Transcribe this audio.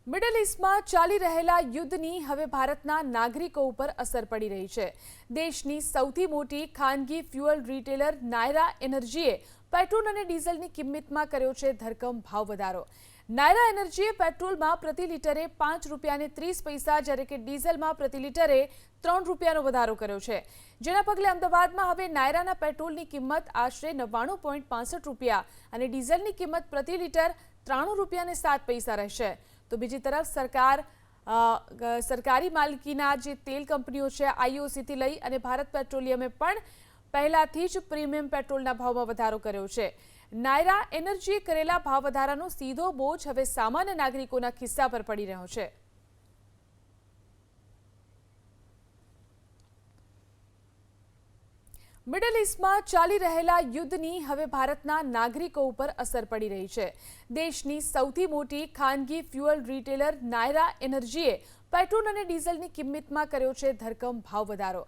Middle ઇસ્ટમાં ચાલી રહેલા યુદ્ધની હવે ભારતના નાગરિકો ઉપર અસર પડી રહી છે। દેશની સૌથી મોટી ખાનગી ફ્યુઅલ રિટેલર નાયરા એનર્જીએ પેટ્રોલ અને ડીઝલની કિંમતમાં કર્યો છે ધરખમ ભાવ વધારો। નાયરા એનર્જીએ પેટ્રોલમાં પ્રતિ લિટરે 5 રૂપિયા 30 પૈસા જ્યારે કે ડીઝલમાં પ્રતિ લિટરે 3 રૂપિયાનો વધારો કર્યો છે, જેના પગલે અમદાવાદમાં હવે નાયરાના પેટ્રોલની કિંમત આશરે 99.65 રૂપિયા અને ડીઝલની કિંમત પ્રતિ લિટર 93 રૂપિયા 7 પૈસા રહેશે। તો બીજી તરફ સરકારી માલિકીના જે તેલ કંપનીઓ છે આઈઓસીથી લઈ અને ભારત પેટ્રોલિયમે પણ પહેલાથી જ પ્રીમિયમ પેટ્રોલના ભાવમાં વધારો કર્યો છે। નાયરા એનર્જીએ કરેલા ભાવ વધારાનો સીધો બોજ હવે સામાન્ય નાગરિકોના ખિસ્સા પર પડી રહ્યો છે। મિડલ ઇસ્ટમાં ચાલી રહેલા યુદ્ધની હવે ભારતના નાગરિકો ઉપર અસર પડી રહી છે। દેશની સૌથી મોટી ખાનગી ફ્યુઅલ રિટેલર નાયરા એનર્જીએ પેટ્રોલ અને ડીઝલની કિંમતમાં કર્યો છે ધરખમ ભાવ વધારો।